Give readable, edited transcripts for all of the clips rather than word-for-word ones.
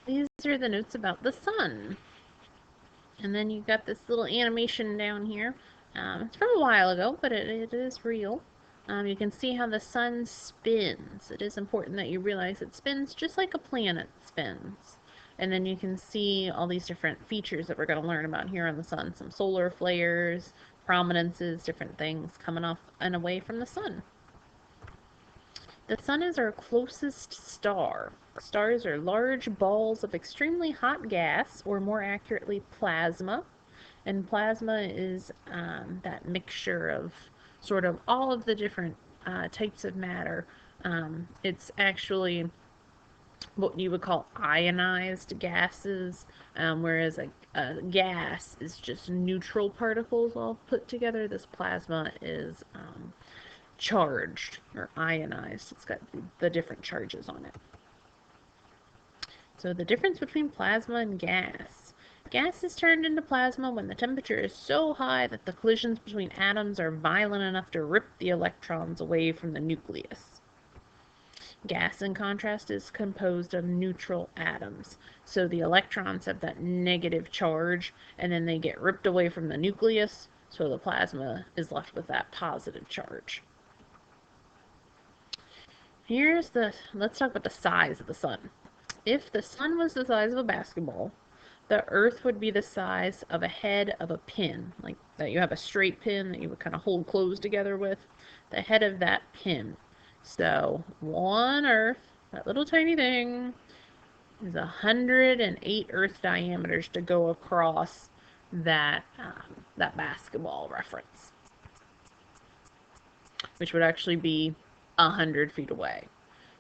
these are the notes about the sun. And then you got this little animation down here. It's from a while ago, but it is real. You can see how the sun spins. It is important that you realize it spins just like a planet spins. And then you can see all these different features that we're going to learn about here on the sun. Some solar flares, prominences, different things coming off and away from the sun. The sun is our closest star. Stars are large balls of extremely hot gas, or more accurately, plasma. And plasma is that mixture of sort of all of the different types of matter. It's actually what you would call ionized gases, whereas a gas is just neutral particles all put together. This plasma is charged or ionized. It's got the different charges on it. So the difference between plasma and gas. Gas is turned into plasma when the temperature is so high that the collisions between atoms are violent enough to rip the electrons away from the nucleus. Gas, in contrast, is composed of neutral atoms. So the electrons have that negative charge, and then they get ripped away from the nucleus, so the plasma is left with that positive charge. Let's talk about the size of the sun. If the sun was the size of a basketball, the Earth would be the size of a head of a pin, like that you have a straight pin that you would kind of hold clothes together with, the head of that pin. So one Earth, that little tiny thing, is 108 Earth diameters to go across that basketball reference, which would actually be 100 feet away.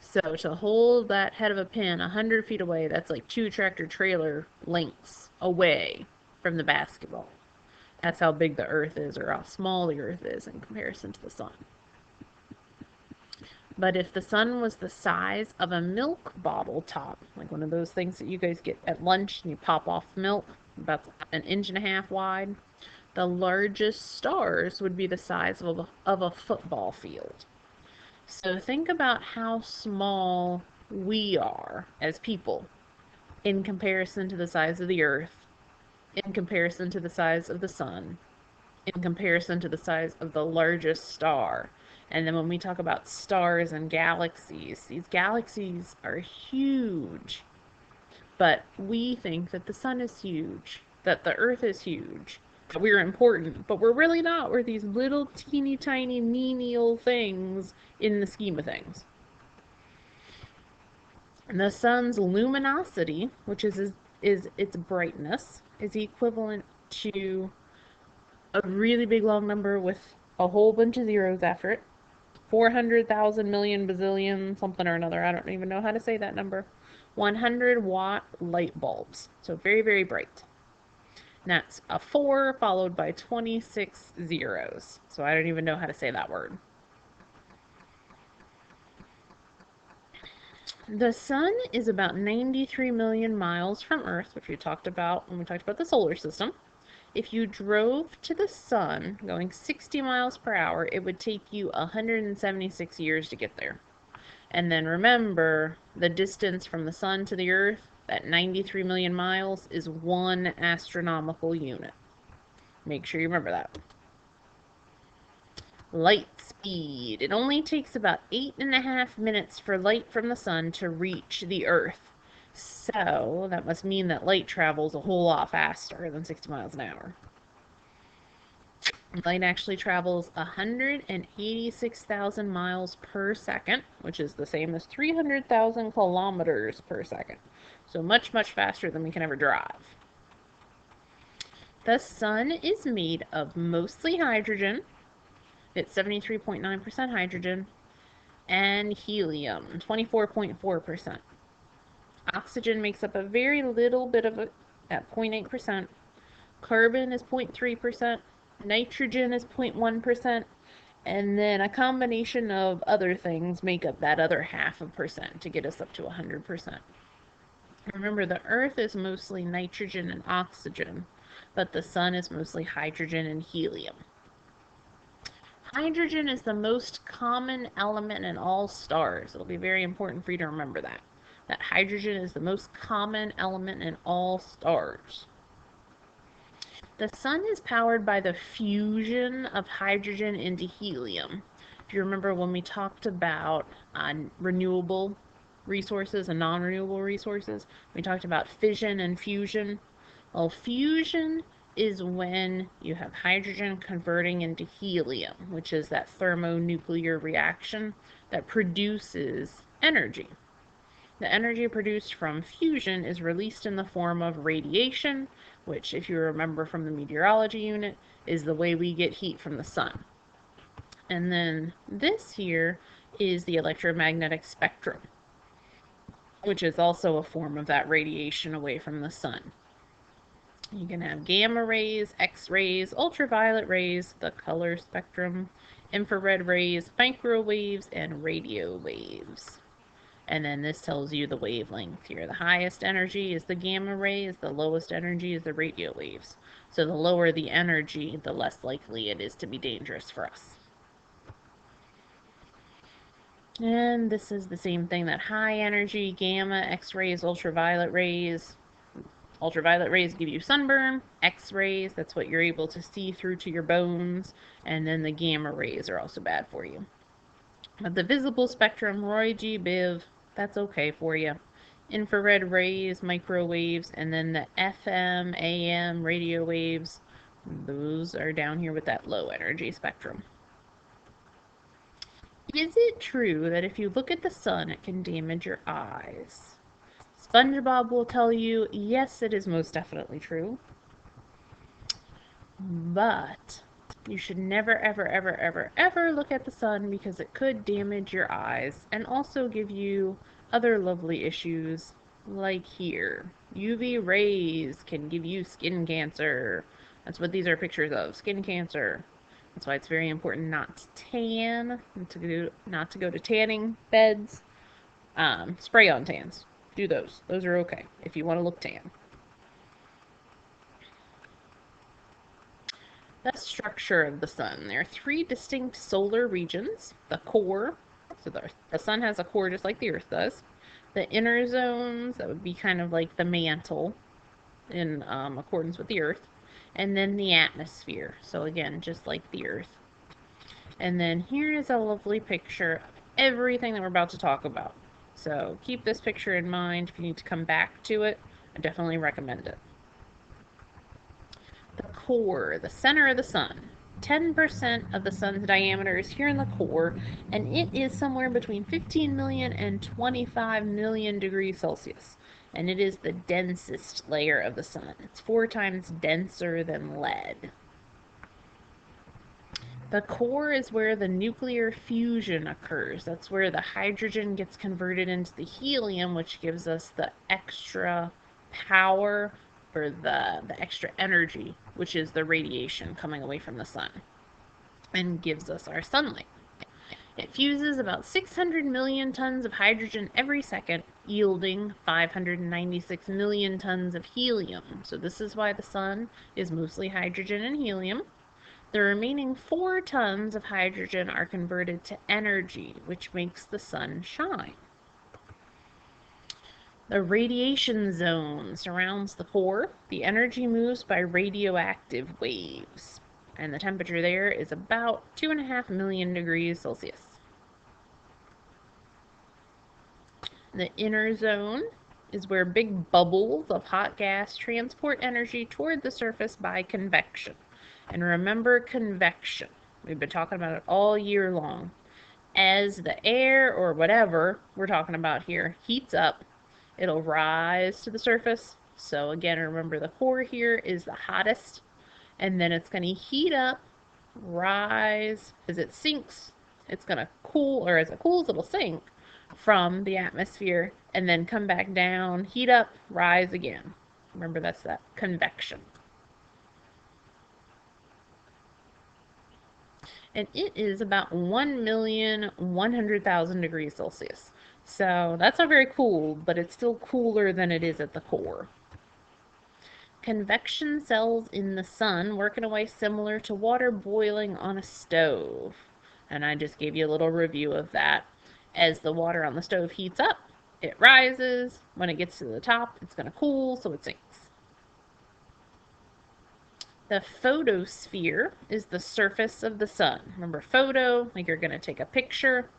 So to hold that head of a pin 100 feet away, that's like 2 tractor trailer lengths away from the basketball. That's how big the Earth is, or how small the Earth is in comparison to the sun. But if the sun was the size of a milk bottle top, like one of those things that you guys get at lunch and you pop off milk, about 1.5 inches wide, the largest stars would be the size of a football field. So think about how small we are as people in comparison to the size of the Earth, in comparison to the size of the sun, in comparison to the size of the largest star. And then when we talk about stars and galaxies, these galaxies are huge. But we think that the sun is huge, that the Earth is huge, that we're important, but we're really not. We're these little teeny tiny menial things in the scheme of things. And the sun's luminosity, which is its brightness, is equivalent to a really big long number with a whole bunch of zeros after it. 400,000 million bazillion something or another. I don't even know how to say that number. 100-watt light bulbs. So very, very bright. And that's a 4 followed by 26 zeros. So I don't even know how to say that word. The sun is about 93 million miles from Earth, which we talked about when we talked about the solar system. If you drove to the sun going 60 miles per hour, it would take you 176 years to get there. And then remember, the distance from the sun to the Earth, that 93 million miles, is 1 astronomical unit. Make sure you remember that. Light speed. It only takes about 8.5 minutes for light from the sun to reach the Earth. So that must mean that light travels a whole lot faster than 60 miles an hour. Light actually travels 186,000 miles per second, which is the same as 300,000 kilometers per second. So much, much faster than we can ever drive. The sun is made of mostly hydrogen. It's 73.9% hydrogen, and helium, 24.4%. Oxygen makes up a very little bit of it, at 0.8%. Carbon is 0.3%. Nitrogen is 0.1%. And then a combination of other things make up that other 0.5% to get us up to 100%. Remember, the Earth is mostly nitrogen and oxygen, but the sun is mostly hydrogen and helium. Hydrogen is the most common element in all stars. It'll be very important for you to remember that. that hydrogen is the most common element in all stars. The sun is powered by the fusion of hydrogen into helium. If you remember when we talked about renewable resources and non-renewable resources, we talked about fission and fusion. Well, fusion is when you have hydrogen converting into helium, which is that thermonuclear reaction that produces energy. The energy produced from fusion is released in the form of radiation, which, if you remember from the meteorology unit, is the way we get heat from the sun. And then this here is the electromagnetic spectrum, which is also a form of that radiation away from the sun. You can have gamma rays, X-rays, ultraviolet rays, the color spectrum, infrared rays, microwaves, and radio waves. And then this tells you the wavelength here. The highest energy is the gamma rays, the lowest energy is the radio waves. So the lower the energy, the less likely it is to be dangerous for us. And this is the same thing, that high energy, gamma, X-rays, ultraviolet rays. Ultraviolet rays give you sunburn. X-rays, that's what you're able to see through to your bones. And then the gamma rays are also bad for you. But the visible spectrum, Roy G. Biv, that's okay for you. Infrared rays, microwaves, and then the FM, AM, radio waves, those are down here with that low energy spectrum. Is it true that if you look at the sun, it can damage your eyes? SpongeBob will tell you, yes, it is most definitely true. But you should never, ever, ever, ever, ever look at the sun because it could damage your eyes and also give you other lovely issues like here. UV rays can give you skin cancer. That's what these are pictures of, skin cancer. That's why it's very important not to tan, not to go to tanning beds. Spray-on tans. Do those. Those are okay if you want to look tan. The structure of the sun. There are three distinct solar regions. The core, so the sun has a core just like the Earth does. The inner zones, that would be kind of like the mantle in accordance with the Earth. And then the atmosphere, so again, just like the Earth. And then here is a lovely picture of everything that we're about to talk about. So keep this picture in mind. If you need to come back to it, I definitely recommend it. The core, the center of the sun. 10% of the sun's diameter is here in the core, and it is somewhere between 15 million and 25 million degrees Celsius. And it is the densest layer of the sun. It's 4 times denser than lead. The core is where the nuclear fusion occurs. That's where the hydrogen gets converted into the helium, which gives us the extra power, or the extra energy, which is the radiation coming away from the sun, and gives us our sunlight. It fuses about 600 million tons of hydrogen every second, yielding 596 million tons of helium. So this is why the sun is mostly hydrogen and helium. The remaining 4 tons of hydrogen are converted to energy, which makes the sun shine. The radiation zone surrounds the core. The energy moves by radioactive waves, and the temperature there is about 2.5 million degrees Celsius. The inner zone is where big bubbles of hot gas transport energy toward the surface by convection. And remember convection. We've been talking about it all year long. As the air, or whatever we're talking about here, heats up, it'll rise to the surface. So again, remember the core here is the hottest, and then it's going to heat up, rise. As it sinks, it's going to cool, or as it cools, it'll sink from the atmosphere, and then come back down, heat up, rise again. Remember, that's that convection. And it is about 1,100,000 degrees Celsius. So that's not very cool, but it's still cooler than it is at the core. Convection cells in the sun work in a way similar to water boiling on a stove. And I just gave you a little review of that. As the water on the stove heats up, it rises. When it gets to the top, it's going to cool, so it sinks. The photosphere is the surface of the sun. Remember photo, like you're going to take a picture.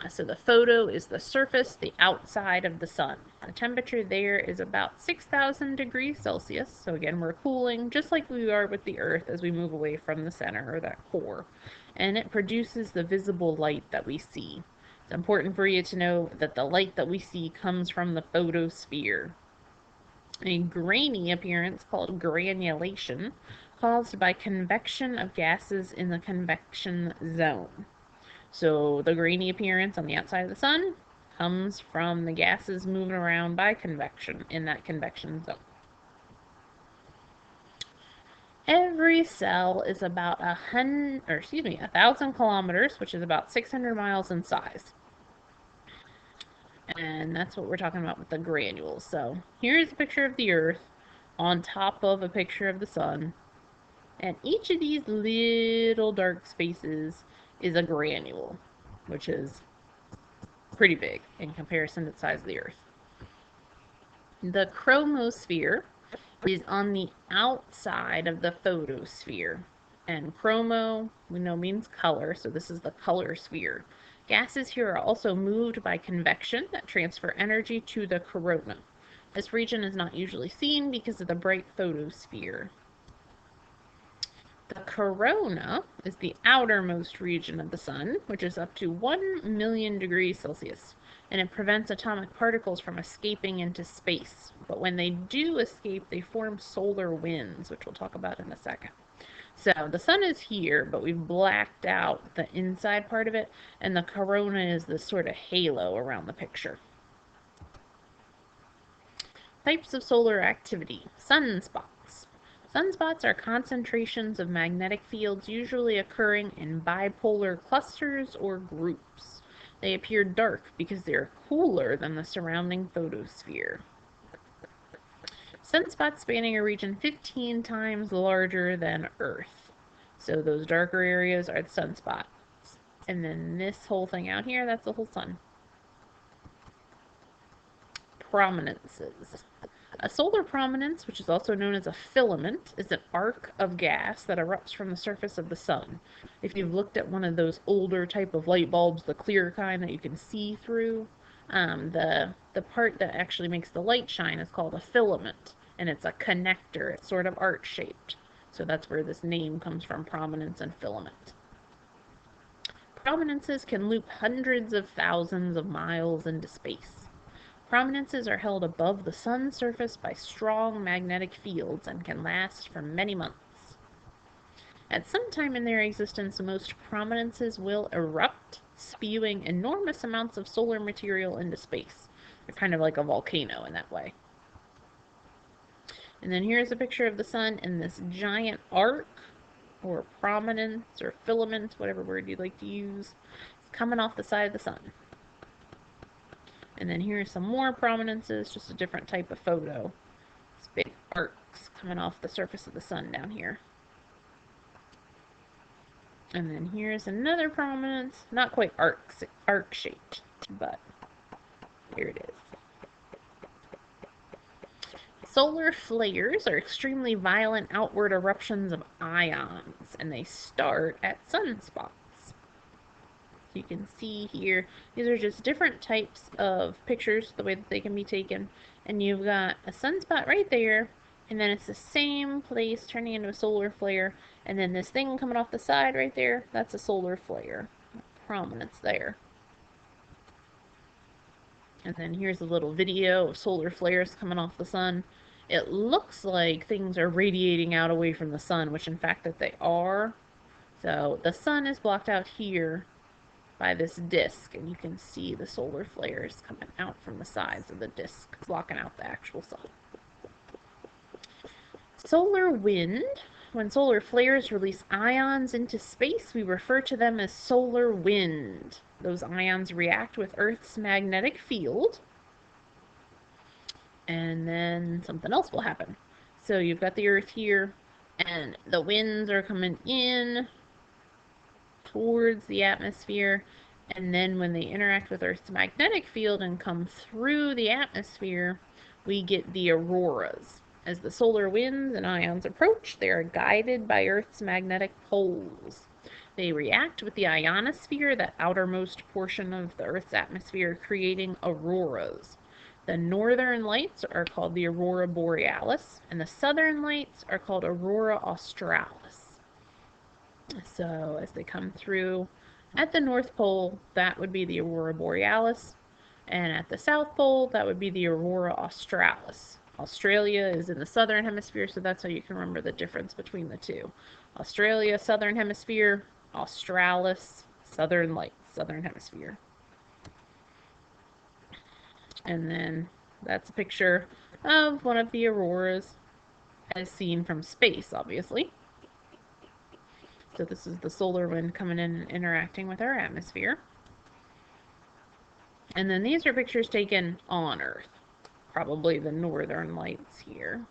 So the photo is the surface, the outside of the sun. The temperature there is about 6,000 degrees Celsius. So again, we're cooling just like we are with the Earth as we move away from the center or that core. And it produces the visible light that we see. It's important for you to know that the light that we see comes from the photosphere. A grainy appearance called granulation caused by convection of gases in the convection zone. So the grainy appearance on the outside of the sun comes from the gases moving around by convection in that convection zone. Every cell is about 1,000 kilometers, which is about 600 miles in size. And that's what we're talking about with the granules. So here's a picture of the Earth on top of a picture of the sun. And each of these little dark spaces is a granule, which is pretty big in comparison to the size of the Earth. The chromosphere is on the outside of the photosphere. And chromo, we know, means color, so this is the color sphere. Gases here are also moved by convection that transfer energy to the corona. This region is not usually seen because of the bright photosphere. The corona is the outermost region of the sun, which is up to 1 million degrees Celsius, and it prevents atomic particles from escaping into space. But when they do escape, they form solar winds, which we'll talk about in a second. So the sun is here, but we've blacked out the inside part of it, and the corona is this sort of halo around the picture. Types of solar activity. Sunspots. Sunspots are concentrations of magnetic fields usually occurring in bipolar clusters or groups. They appear dark because they are cooler than the surrounding photosphere. Sunspots spanning a region 15 times larger than Earth. So those darker areas are the sunspots. And then this whole thing out here, that's the whole sun. Prominences. A solar prominence, which is also known as a filament, is an arc of gas that erupts from the surface of the sun. If you've looked at one of those older type of light bulbs, the clear kind that you can see through, the part that actually makes the light shine is called a filament, and it's a connector. It's sort of arc-shaped. So that's where this name comes from, prominence and filament. Prominences can loop hundreds of thousands of miles into space. Prominences are held above the sun's surface by strong magnetic fields and can last for many months. At some time in their existence, most prominences will erupt, spewing enormous amounts of solar material into space. They're kind of like a volcano in that way. And then here's a picture of the sun in this giant arc, or prominence, or filament, whatever word you'd like to use. It's coming off the side of the sun. And then here's some more prominences, just a different type of photo. It's big arcs coming off the surface of the sun down here. And then here's another prominence, not quite arc-shaped, but here it is. Solar flares are extremely violent outward eruptions of ions, and they start at sunspots. You can see here, these are just different types of pictures, the way that they can be taken. And you've got a sunspot right there, and then it's the same place turning into a solar flare. And then this thing coming off the side right there, that's a solar flare. Prominence there. And then here's a little video of solar flares coming off the sun. It looks like things are radiating out away from the sun, which in fact that they are. So the sun is blocked out here by this disk, and you can see the solar flares coming out from the sides of the disk, blocking out the actual sun. Solar wind. When solar flares release ions into space, we refer to them as solar wind. Those ions react with Earth's magnetic field, and then something else will happen. So you've got the Earth here, and the winds are coming in towards the atmosphere, And then when they interact with Earth's magnetic field and come through the atmosphere, we get the auroras. As the solar winds and ions approach, they are guided by Earth's magnetic poles. They react with the ionosphere, that outermost portion of the Earth's atmosphere, creating auroras. The northern lights are called the aurora borealis, and the southern lights are called aurora australis. So as they come through at the North Pole, that would be the aurora borealis, and at the South Pole, that would be the aurora australis. Australia is in the southern hemisphere, so that's how you can remember the difference between the two. Australia, southern hemisphere; australis, southern lights, southern hemisphere. And then that's a picture of one of the auroras as seen from space, obviously. So this is the solar wind coming in and interacting with our atmosphere. And then these are pictures taken on Earth. Probably the northern lights here.